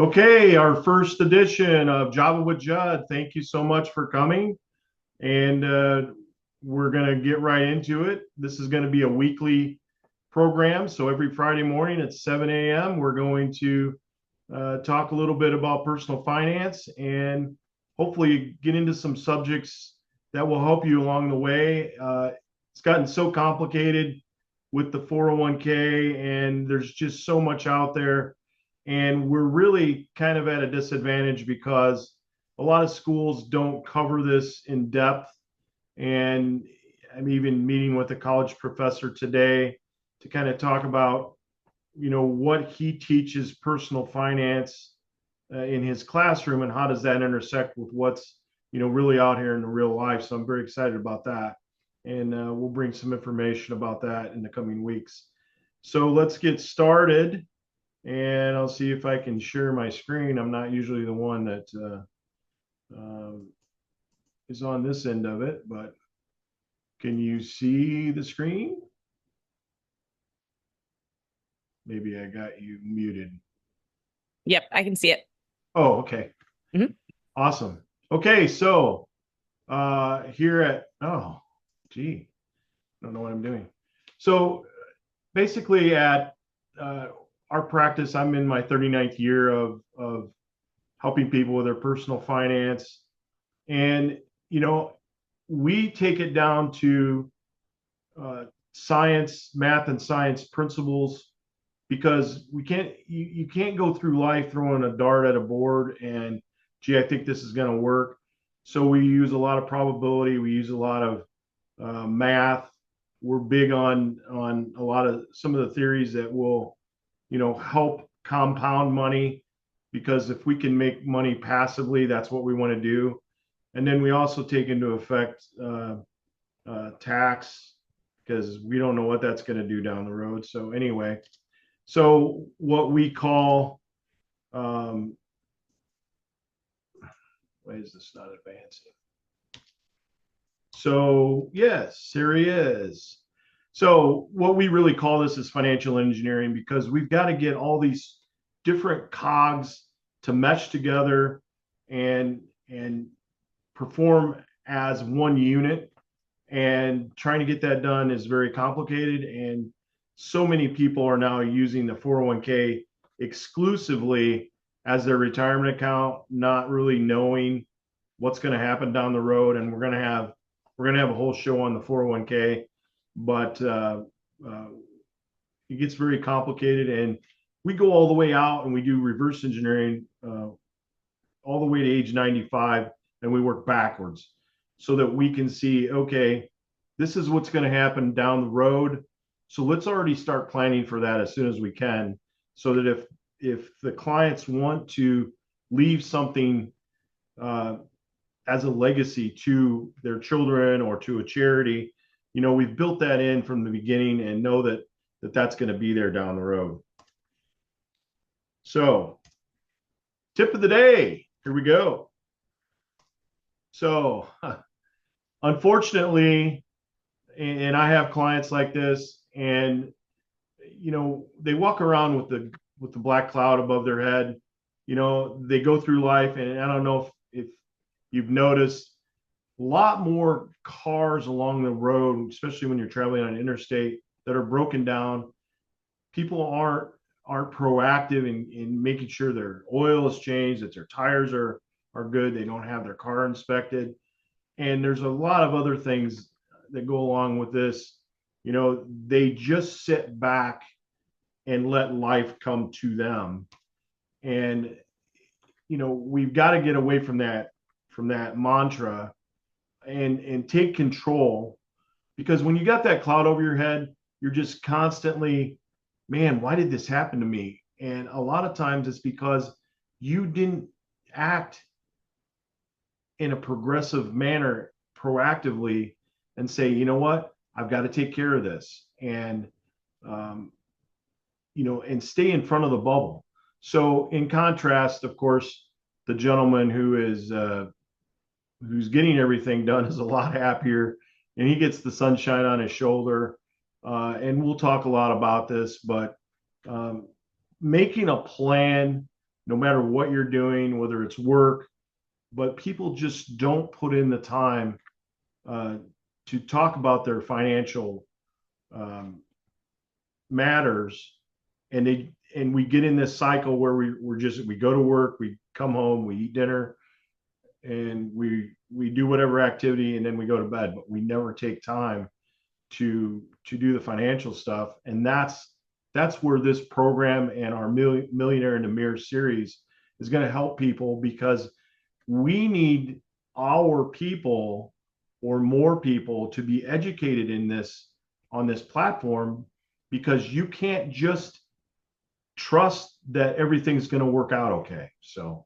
Okay, our first edition of Java with Judd. Thank you so much for coming. And we're going to get right into it. This is going to be a weekly program. So every Friday morning at 7 a.m., we're going to talk a little bit about personal finance and hopefully get into some subjects that will help you along the way. It's gotten so complicated with the 401k, and there's just so much out there. And we're really kind of at a disadvantage because a lot of schools don't cover this in depth. And I'm even meeting with a college professor today to kind of talk about, what he teaches personal finance in his classroom and how does that intersect with what's, really out here in the real life. So I'm very excited about that. And we'll bring some information about that in the coming weeks. So let's get started. And I'll see if I can share my screen. I'm not usually the one that is on this end of it, but can you see the screen? Maybe I got you muted. Yep, I can see it. Oh, okay. Mhm. Awesome. Okay, so here at, gee, I don't know what I'm doing. So basically at our practice, I'm in my 39th year of helping people with their personal finance. And, we take it down to science, math, and science principles because you can't go through life throwing a dart at a board and, gee, I think this is going to work. So we use a lot of probability. We use a lot of math. We're big on a lot of some of the theories that will, help compound money because if we can make money passively, that's what we want to do. And then we also take into effect tax because we don't know what that's going to do down the road. So anyway, so what we call, why is this not advancing? So yes, here he is. So what we really call this is financial engineering because we've got to get all these different cogs to mesh together and perform as one unit. And trying to get that done is very complicated. And so many people are now using the 401k exclusively as their retirement account, not really knowing what's going to happen down the road. And we're going to have a whole show on the 401k, but uh, it gets very complicated. And we go all the way out and we do reverse engineering all the way to age 95, and we work backwards so that we can see, okay, this is what's going to happen down the road. So let's already start planning for that as soon as we can, so that if the clients want to leave something as a legacy to their children or to a charity, we've built that in from the beginning and know that that's going to be there down the road. So, tip of the day. Here we go. So, unfortunately, and I have clients like this, and they walk around with the black cloud above their head. They go through life, and I don't know if you've noticed a lot more cars along the road, especially when you're traveling on interstate, that are broken down. People aren't proactive in making sure their oil is changed, that their tires are good, they don't have their car inspected, and there's a lot of other things that go along with this. They just sit back and let life come to them. And we've got to get away from that mantra and take control, because when you got that cloud over your head, you're just constantly, man, why did this happen to me? And a lot of times it's because you didn't act in a progressive manner proactively and say, you know what, I've got to take care of this. And um, and stay in front of the bubble. So in contrast, of course, the gentleman who's getting everything done is a lot happier, and he gets the sunshine on his shoulder. And we'll talk a lot about this, but making a plan no matter what you're doing, whether it's work, but people just don't put in the time uh, to talk about their financial um, matters, and we get in this cycle where we go to work, we come home, we eat dinner, and we do whatever activity, and then we go to bed, but we never take time to do the financial stuff. And that's where this program and our Millionaire in the Mirror series is going to help people, because we need our people or more people to be educated in this on this platform, because you can't just trust that everything's going to work out okay. So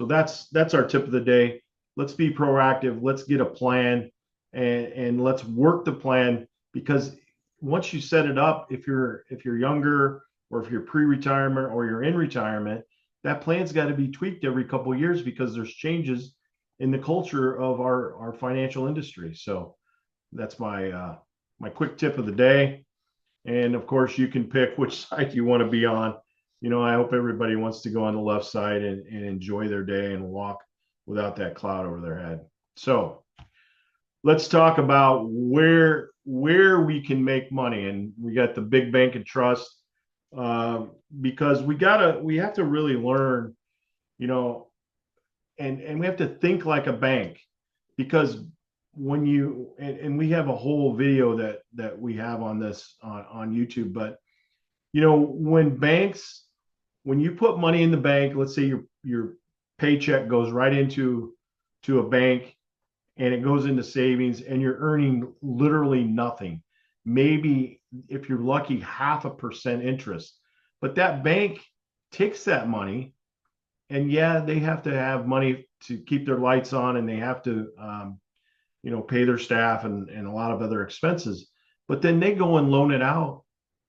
that's our tip of the day. Let's be proactive. Let's get a plan, and let's work the plan, because once you set it up, if you're younger, or if you're pre-retirement, or you're in retirement, that plan's got to be tweaked every couple of years, because there's changes in the culture of our financial industry. So that's my quick tip of the day. And of course, you can pick which side you want to be on. I hope everybody wants to go on the left side and enjoy their day and walk without that cloud over their head. So let's talk about where we can make money. And we got the big bank and trust, because we have to really learn, you know, and we have to think like a bank, because and we have a whole video that we have on this on YouTube. But when you put money in the bank, let's say your paycheck goes right into to a bank, and it goes into savings, and you're earning literally nothing, maybe if you're lucky 0.5% interest. But that bank takes that money, and yeah, they have to have money to keep their lights on, and they have to pay their staff and a lot of other expenses. But then they go and loan it out.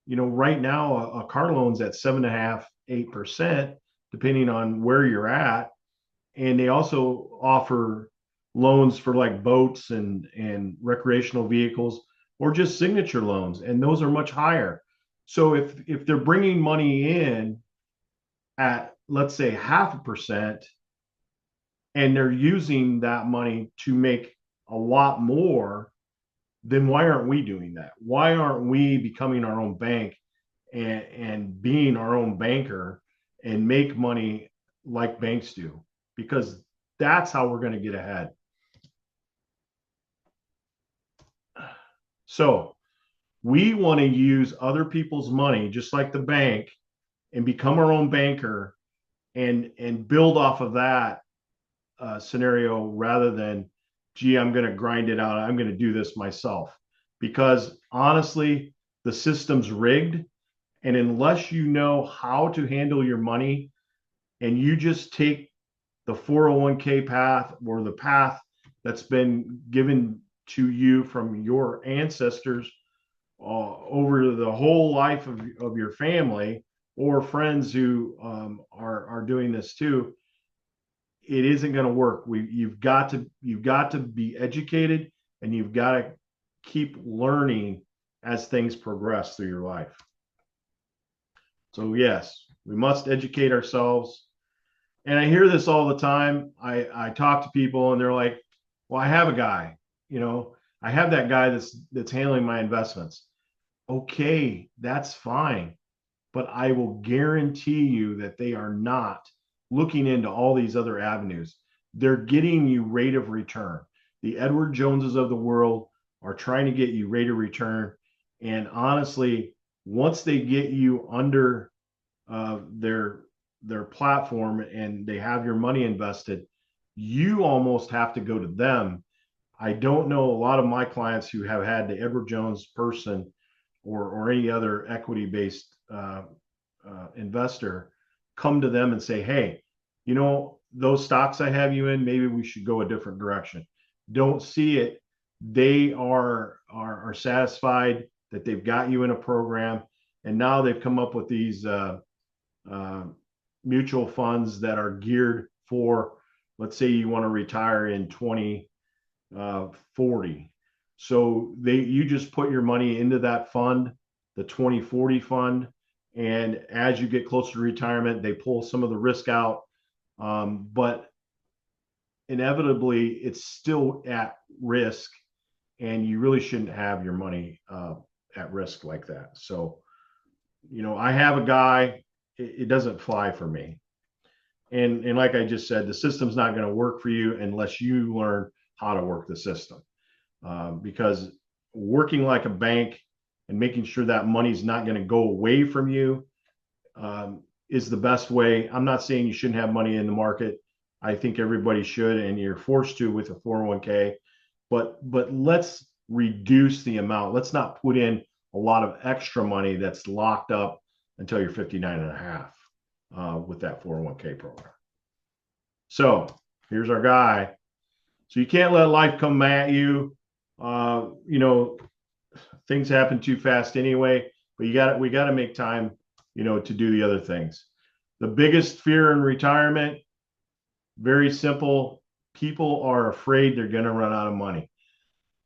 Right now a car loan's at 7.5, 8%, depending on where you're at. And they also offer loans for like boats and recreational vehicles, or just signature loans, and those are much higher. So if they're bringing money in at, let's say, 0.5%, and they're using that money to make a lot more, then why aren't we doing that? Why aren't we becoming our own bank, and being our own banker, and make money like banks do? Because that's how we're going to get ahead. So we want to use other people's money, just like the bank, and become our own banker, and build off of that scenario, rather than, gee, I'm going to grind it out, I'm going to do this myself. Because honestly, the system's rigged, and unless you know how to handle your money, and you just take the 401k path, or the path that's been given to you from your ancestors over the whole life of your family, or friends who are doing this too, it isn't going to work. You've got to be educated, and you've got to keep learning as things progress through your life. So yes, we must educate ourselves. And I hear this all the time. I talk to people, and they're like, well, I have a guy, I have that guy that's handling my investments. Okay, that's fine. But I will guarantee you that they are not looking into all these other avenues. They're getting you rate of return. The Edward Joneses of the world are trying to get you rate of return. And honestly, once they get you under their platform, and they have your money invested, you almost have to go to them. I don't know a lot of my clients who have had the Edward Jones person, or any other equity based investor, come to them and say, hey, those stocks I have you in, maybe we should go a different direction. Don't see it. They are satisfied that they've got you in a program, and now they've come up with these uh, mutual funds that are geared for, let's say you want to retire in 2040. So you just put your money into that fund, the 2040 fund, And as you get closer to retirement, they pull some of the risk out. But inevitably, it's still at risk, and you really shouldn't have your money at risk like that. So, I have a guy, it doesn't fly for me. And like I just said, the system's not going to work for you unless you learn how to work the system. Because working like a bank and making sure that money's not going to go away from you is the best way. I'm not saying you shouldn't have money in the market. I think everybody should, and you're forced to with a 401k. But let's reduce the amount. Let's not put in a lot of extra money that's locked up until you're 59 and a half with that 401k program. So here's our guy. So you can't let life come at you. Things happen too fast anyway, but we got to make time, to do the other things. The biggest fear in retirement, very simple. People are afraid they're going to run out of money.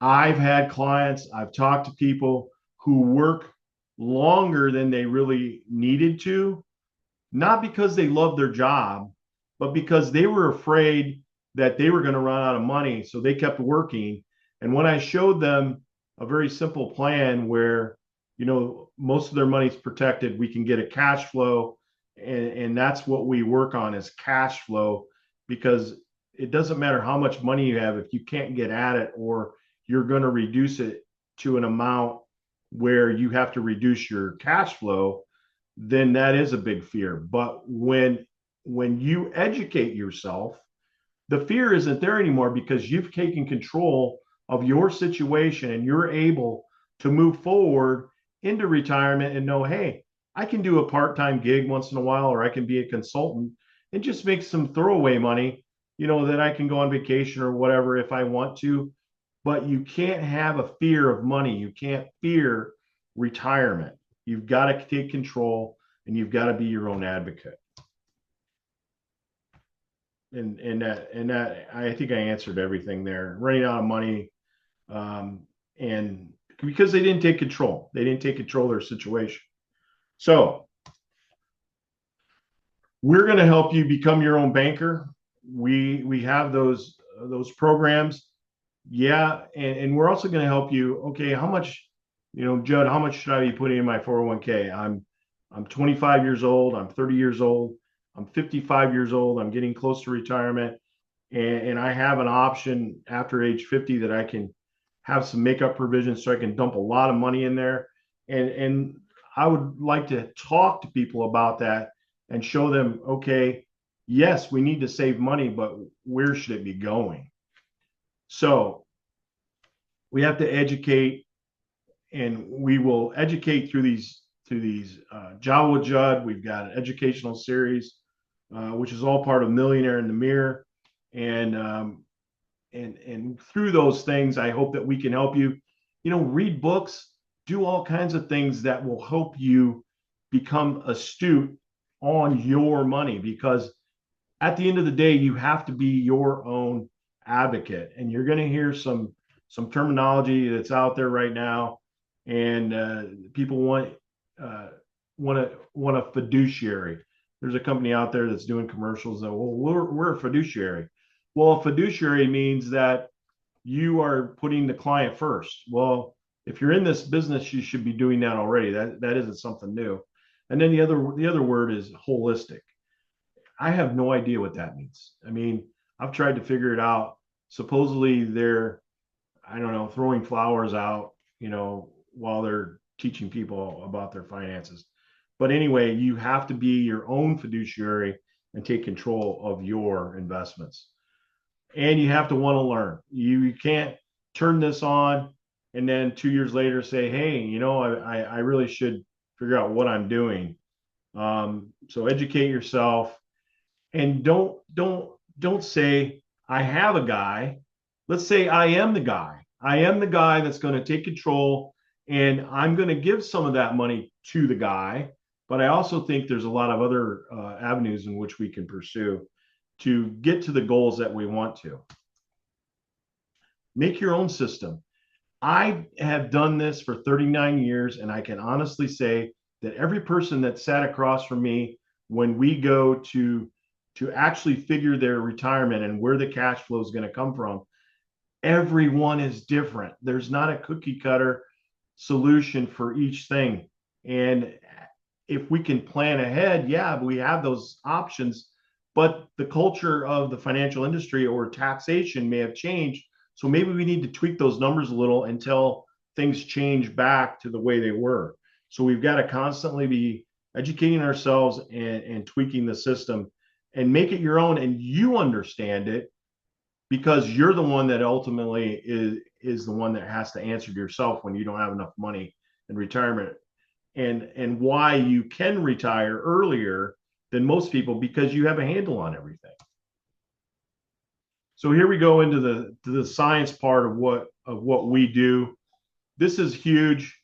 I've had clients, I've talked to people who work longer than they really needed to, not because they love their job, but because they were afraid that they were going to run out of money. So they kept working. And when I showed them a very simple plan where, most of their money's protected, we can get a cash flow. And that's what we work on is cash flow, because it doesn't matter how much money you have if you can't get at it, or you're going to reduce it to an amount where you have to reduce your cash flow, then that is a big fear. But when you educate yourself, the fear isn't there anymore, because you've taken control of your situation and you're able to move forward into retirement and know, hey, I can do a part-time gig once in a while, or I can be a consultant and just make some throwaway money, that I can go on vacation or whatever if I want to. But you can't have a fear of money. You can't fear retirement. You've got to take control, and you've got to be your own advocate. And that I think I answered everything there. Running out of money, and because they didn't take control, of their situation. So we're going to help you become your own banker. We have those programs, yeah, and we're also going to help you. Okay, how much, Jud, how much should I be putting in my 401k? I'm 25 years old. I'm 30 years old. I'm 55 years old. I'm getting close to retirement, and I have an option after age 50 that I can have some makeup provisions, so I can dump a lot of money in there. And I would like to talk to people about that and show them, okay, yes, we need to save money, but where should it be going? So we have to educate, and we will educate through these Java with Jud. We've got an educational series, which is all part of Millionaire in the Mirror, and through those things, I hope that we can help you. Read books, do all kinds of things that will help you become astute on your money, because at the end of the day, you have to be your own advocate. And you're going to hear some terminology that's out there right now, and people want a fiduciary. There's a company out there that's doing commercials that, well, we're a fiduciary. Well, a fiduciary means that you are putting the client first. Well, if you're in this business, you should be doing that already. That isn't something new. And then the other word is holistic. I have no idea what that means. I mean, I've tried to figure it out. Supposedly they're, I don't know, throwing flowers out, while they're teaching people about their finances. But anyway, you have to be your own fiduciary and take control of your investments. And you have to want to learn. You can't turn this on and then 2 years later say, hey, I really should figure out what I'm doing. So educate yourself, and don't say I have a guy. Let's say I am the guy. I am the guy that's going to take control, and I'm going to give some of that money to the guy. But I also think there's a lot of other avenues in which we can pursue to get to the goals that we want to. Make your own system. I have done this for 39 years, and I can honestly say that every person that sat across from me, when we go to actually figure their retirement and where the cash flow is going to come from, everyone is different. There's not a cookie cutter solution for each thing. And if we can plan ahead, yeah, we have those options, but the culture of the financial industry or taxation may have changed. So maybe we need to tweak those numbers a little until things change back to the way they were. So we've got to constantly be educating ourselves and tweaking the system and make it your own, and you understand it because you're the one that ultimately is the one that has to answer to yourself when you don't have enough money in retirement, and why you can retire earlier than most people because you have a handle on everything. So here we go into the science part of what we do. This is huge.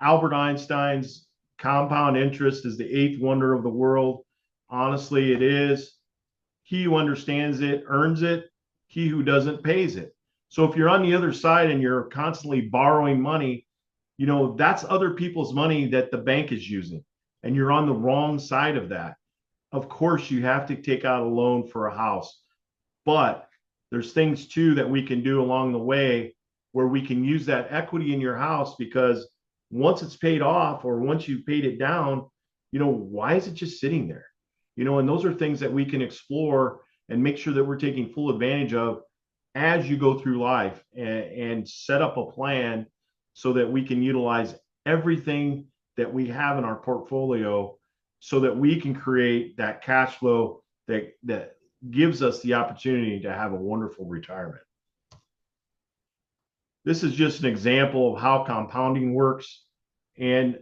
Albert Einstein's compound interest is the eighth wonder of the world. Honestly, it is. He who understands it earns it. He who doesn't pays it. So if you're on the other side and you're constantly borrowing money, that's other people's money that the bank is using, and you're on the wrong side of that. Of course, you have to take out a loan for a house, but there's things too that we can do along the way where we can use that equity in your house, because once it's paid off or once you've paid it down, why is it just sitting there? And those are things that we can explore and make sure that we're taking full advantage of as you go through life, and set up a plan so that we can utilize everything that we have in our portfolio so that we can create that cash flow that gives us the opportunity to have a wonderful retirement. This is just an example of how compounding works. And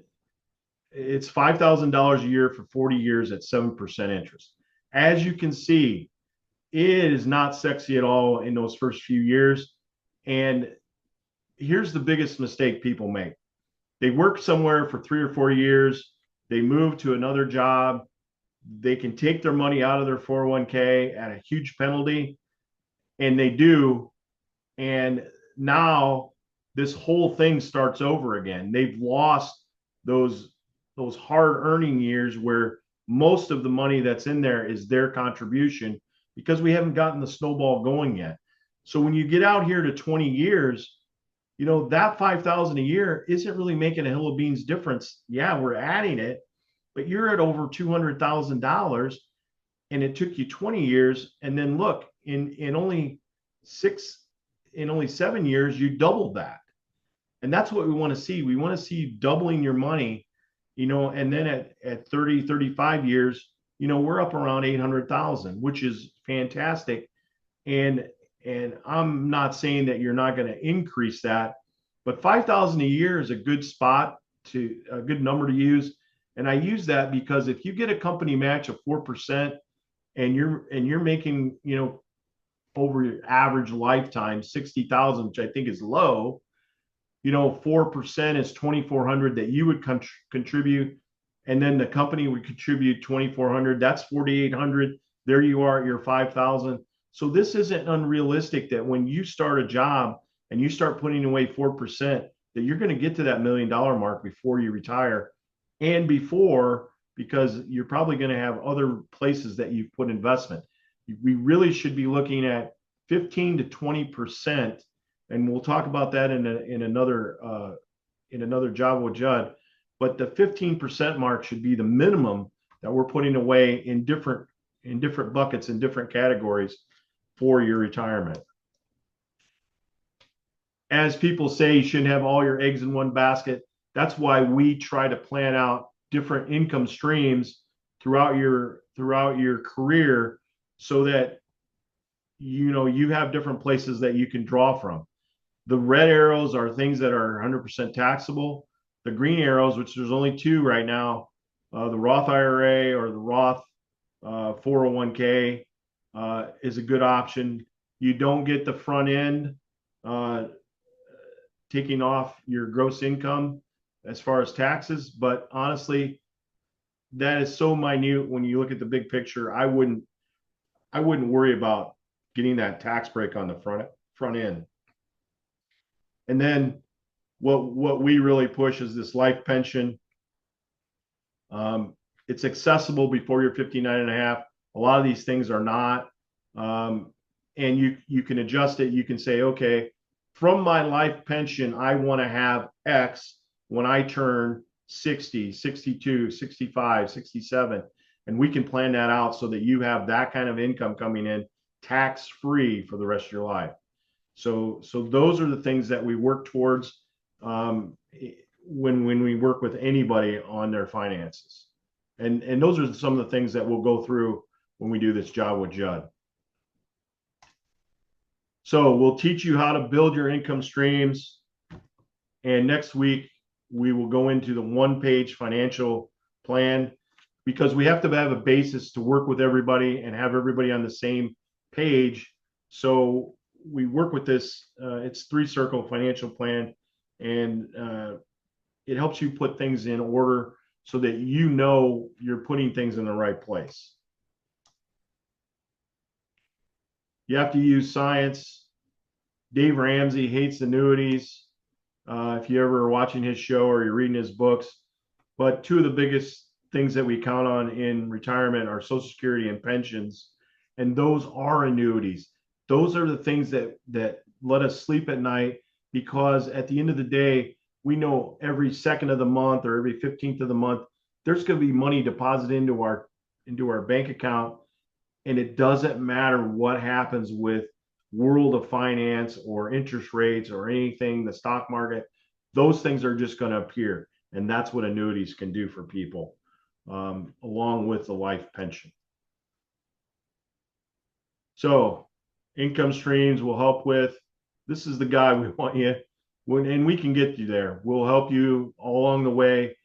it's $5,000 a year for 40 years at 7% interest. As you can see, it is not sexy at all in those first few years. And here's the biggest mistake people make. They work somewhere for 3 or 4 years. They move to another job. They can take their money out of their 401k at a huge penalty, and they do. And now this whole thing starts over again. They've lost those hard earning years where most of the money that's in there is their contribution, because we haven't gotten the snowball going yet. So when you get out here to 20 years, that 5,000 a year isn't really making a hill of beans difference. Yeah, we're adding it, but you're at over $200,000, and it took you 20 years. And then look, in only 7 years, you doubled that. And that's what we want to see. We want to see you doubling your money, and then at 30, 35 years, we're up around 800,000, which is fantastic. And I'm not saying that you're not going to increase that, but 5,000 a year is a good number to use. And I use that because if you get a company match of 4% and you're making, over your average lifetime 60,000, which I think is low, 4% is 2,400 that you would contribute, and then the company would contribute 2,400. That's 4,800. There you are at your 5,000. So this isn't unrealistic that when you start a job and you start putting away 4%, that you're going to get to that $1 million mark before you retire, and before, because you're probably going to have other places that you've put investment. We really should be looking at 15 to 20%, and we'll talk about that in another job with Jud. But the 15% mark should be the minimum that we're putting away in different buckets, in different categories for your retirement. As people say, you shouldn't have all your eggs in one basket. That's why we try to plan out different income streams throughout your career, so that you have different places that you can draw from. The red arrows are things that are 100% taxable. The green arrows, which there's only two right now, the Roth IRA or the Roth 401k is a good option. You don't get the front end taking off your gross income as far as taxes, but honestly, that is so minute when you look at the big picture. I wouldn't worry about getting that tax break on the front end. And then what we really push is this life pension. It's accessible before you're 59 and a half. A lot of these things are not. And you can adjust it. You can say, okay, from my life pension, I want to have X when I turn 60, 62, 65, 67. And we can plan that out so that you have that kind of income coming in tax free for the rest of your life. So those are the things that we work towards when we work with anybody on their finances. And those are some of the things that we'll go through when we do this job with Jud. So we'll teach you how to build your income streams. And next week, we will go into the one-page financial plan because we have to have a basis to work with everybody and have everybody on the same page. So we work with this, it's 3-circle financial plan, and it helps you put things in order so that you know you're putting things in the right place. You have to use science. Dave Ramsey hates annuities. If you ever are watching his show or you're reading his books, but 2 of the biggest things that we count on in retirement are Social Security and pensions, and those are annuities. Those are the things that let us sleep at night, because at the end of the day, we know every second of the month or every 15th of the month, there's going to be money deposited into our bank account, and it doesn't matter what happens with world of finance or interest rates or anything, the stock market. Those things are just going to appear, and that's what annuities can do for people, along with the life pension. So income streams will help with, this is the guy we want you, and we can get you there. We'll help you all along the way.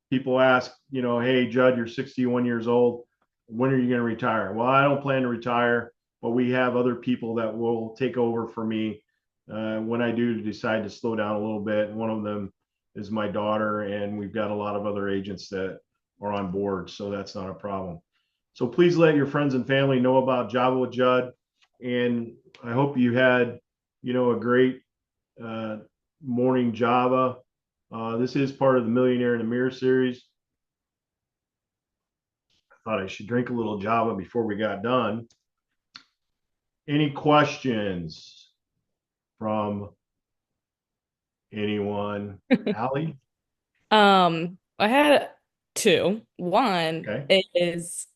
People ask, hey, Jud, you're 61 years old. When are you going to retire? Well, I don't plan to retire, but we have other people that will take over for me when I do decide to slow down a little bit. And one of them is my daughter, and we've got a lot of other agents that are on board, so that's not a problem. So please let your friends and family know about Java with Jud, and I hope you had, a great morning Java. This is part of the Millionaire in the Mirror series. I thought I should drink a little Java before we got done. Any questions from anyone? Allie? I had 2. One Okay. is,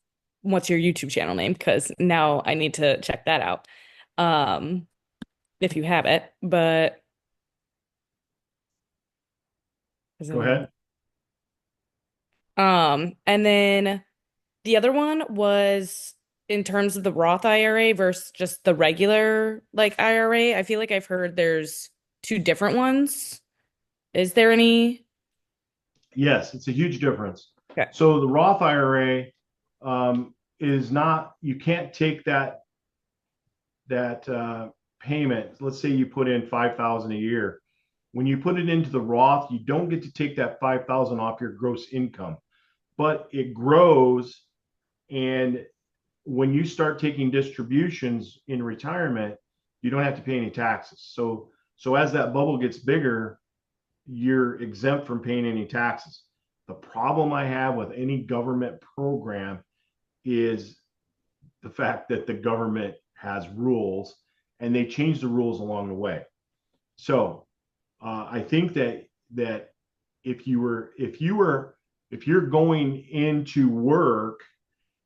what's your YouTube channel name? Because now I need to check that out. Um, if you have it, but Go ahead. and then the other one was in terms of the Roth IRA versus just the regular like IRA. I feel like I've heard there's 2 different ones. Is there any? Yes, it's a huge difference. Okay. So the Roth IRA is not, you can't take that payment. Let's say you put in 5,000 a year. When you put it into the Roth, you don't get to take that 5,000 off your gross income, but it grows. And when you start taking distributions in retirement, you don't have to pay any taxes. So as that bubble gets bigger, you're exempt from paying any taxes. The problem I have with any government program is the fact that the government has rules, and they change the rules along the way. So I think that if you're going into work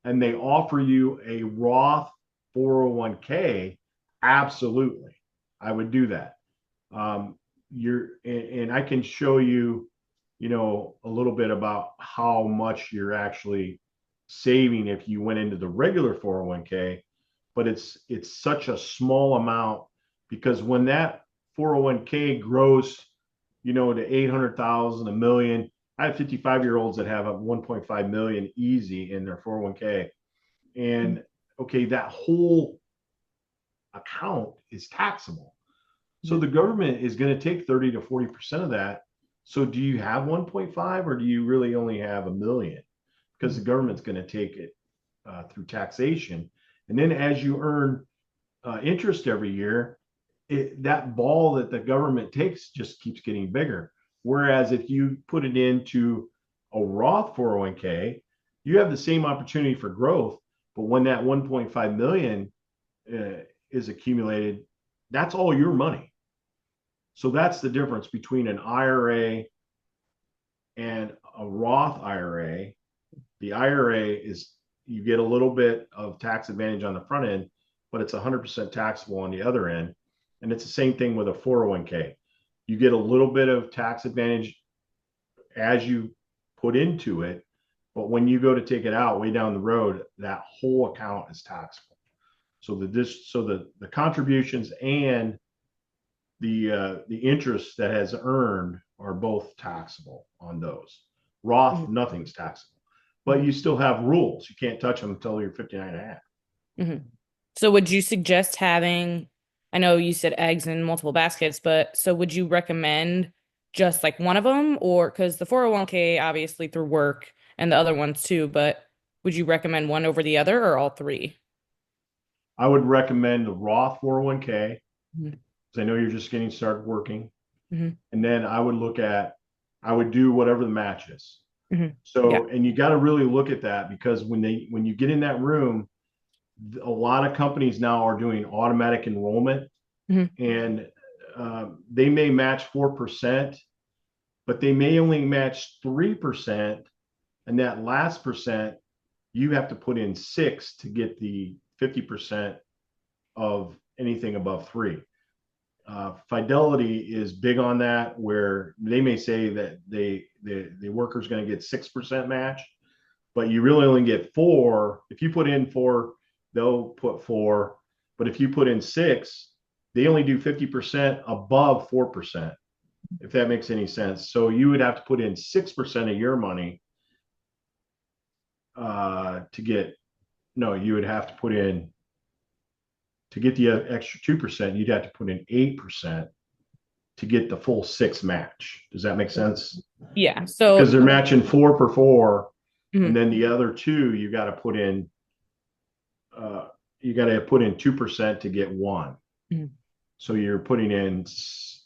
and they offer you a Roth 401k, absolutely, I would do that. And I can show you, a little bit about how much you're actually saving if you went into the regular 401k, but it's such a small amount, because when that 401k grows, to 800,000, a million. I have 55-year-olds that have a 1.5 million easy in their 401k. And okay, that whole account is taxable. So the government is going to take 30 to 40% of that. So do you have 1.5, or do you really only have a million? Because the government's going to take it through taxation. And then as you earn interest every year, that ball that the government takes just keeps getting bigger. Whereas if you put it into a Roth 401k, you have the same opportunity for growth. But when that 1.5 million is accumulated, that's all your money. So that's the difference between an IRA and a Roth IRA. The IRA is, you get a little bit of tax advantage on the front end, but it's 100% taxable on the other end. And it's the same thing with a 401k. You get a little bit of tax advantage as you put into it, but when you go to take it out way down the road, that whole account is taxable. So the contributions and the interest that has earned are both taxable on those. Roth, nothing's taxable, but you still have rules. You can't touch them until you're 59 and a half. Mm-hmm. So would you suggest having, I know you said eggs in multiple baskets, but so would you recommend just like one of them, or because the 401k obviously through work and the other ones too, but would you recommend one over the other or all three? I would recommend the Roth 401k Mm-hmm. because I know you're just getting started working. Mm-hmm. And then I would do whatever the match is. Mm-hmm. Yeah. So, and you got to really look at that because when you get in that room, a lot of companies now are doing automatic enrollment, Mm-hmm. and they may match 4%, but they may only match 3%. And that last percent, you have to put in 6 to get the 50% of anything above 3. Fidelity is big on that, where they may say that the worker's going to get 6% match, but you really only get 4. If you put in 4, they'll put 4. But if you put in 6, they only do 50% above 4%, if that makes any sense. So you would have to put in 6% of your money to get, no, you would have to put in, to get the extra 2%, you'd have to put in 8% to get the full 6 match. Does that make sense? Yeah. Because So, they're matching 4 per 4, and mhm. then the other 2 you got to put in. You got to put in 2% to get 1. Mhm. So you're putting in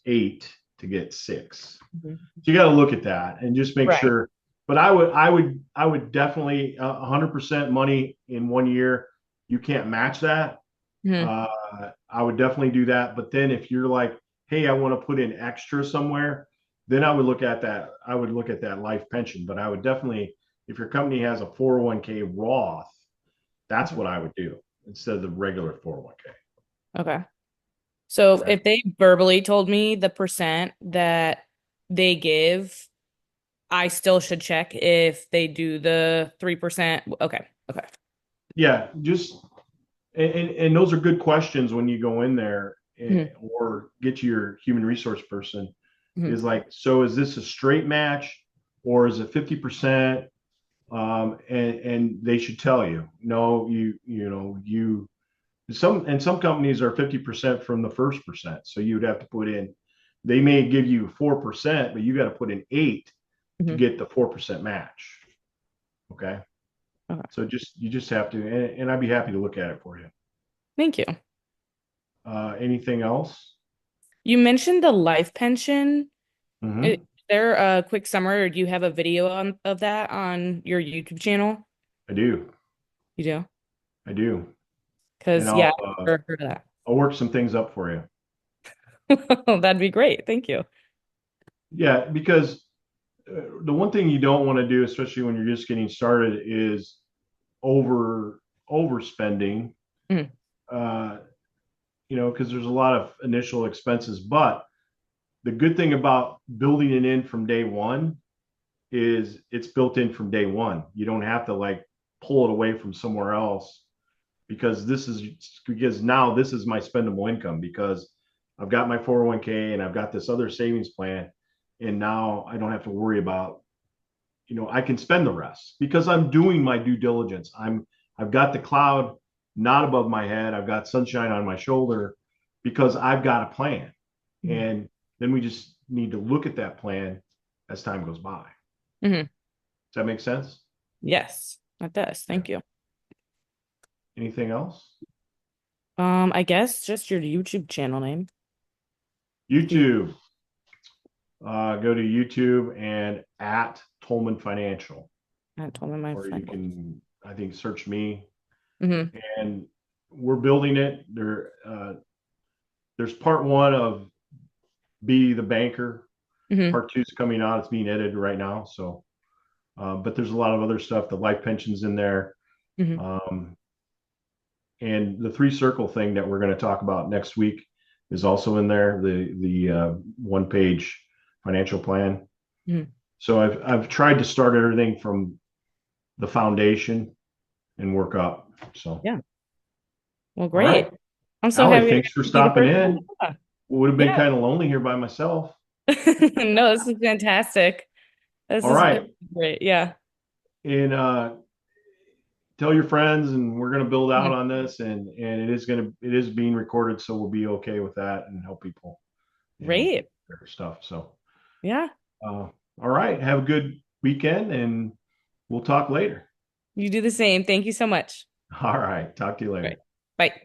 8 to get 6. Mhm. So you got to look at that and just make Right. sure. But I would definitely 100% money in 1 year. You can't match that. Mhm. Uh, I would definitely do that. But then if you're like, hey, I want to put in extra somewhere, then I would look at that. I would look at that life pension. But I would definitely, if your company has a 401k Roth, that's what I would do instead of the regular 401k. Okay. So Okay. if they verbally told me the percent that they give, I still should check if they do the 3%. Okay. Okay. Yeah, just and those are good questions when you go in there, Mhm. or get to your human resource person. Mhm. Is like, so is this a straight match or is it 50%? And they should tell you, no, some companies are 50% from the first percent. So you would have to put in, they may give you 4%, but you got to put in 8 to Mhm. get the 4% match. Okay. Okay. So you just have to, and I'd be happy to look at it for you. Thank you. Anything else? You mentioned the life pension. Is Mm-hmm. there a quick summary, or do you have a video of that on your YouTube channel? I do. You do? I do. And Because, yeah, I'll I've never heard of I'll work some things up for you. that. That'd be great. Thank you. Yeah, because the one thing you don't want to do, especially when you're just getting started, is over overspending. Mhm. Uh, because there's a lot of initial expenses. But the good thing about building it in from day one is it's built in from day one. You don't have to like pull it away from somewhere else, because now this is my spendable income, because I've got my 401k and I've got this other savings plan, and now I don't have to worry about, I can spend the rest because I'm doing my due diligence. I've got the cloud not above my head. I've got sunshine on my shoulder because I've got a plan. Mhm. And then we just need to look at that plan as time goes by. Mhm. Does that make sense? Yes, that does. Yeah. Thank you. Anything else? I guess just your YouTube channel name. YouTube. go to YouTube and at Tolmen Financial, I told him my or you friend. can, I think, search me. Hmm. And we're building it. There's part one of Be the Banker. Hmm. Part two is coming out. It's being edited right now. So, but there's a lot of other stuff. The life pensions in there. Hmm. Um, and the three circle thing that we're going to talk about next week is also in there. The one page financial plan. Hmm. So I've tried to start everything from the foundation and work up. So, Yeah. Well, all right, great. I'm so Allie, happy to thanks for be the stopping first in. one. Would have been Yeah. kind of lonely here by myself. No, this is fantastic. This All is right, great. Yeah. and tell your friends, and we're going to build out Mhm. on this, and it is being recorded, so we'll be okay with that and help people, Great. their stuff. So, Yeah. all right, have a good weekend, and we'll talk later. You do the same. Thank you so much. All right, talk to you Right. later. Bye.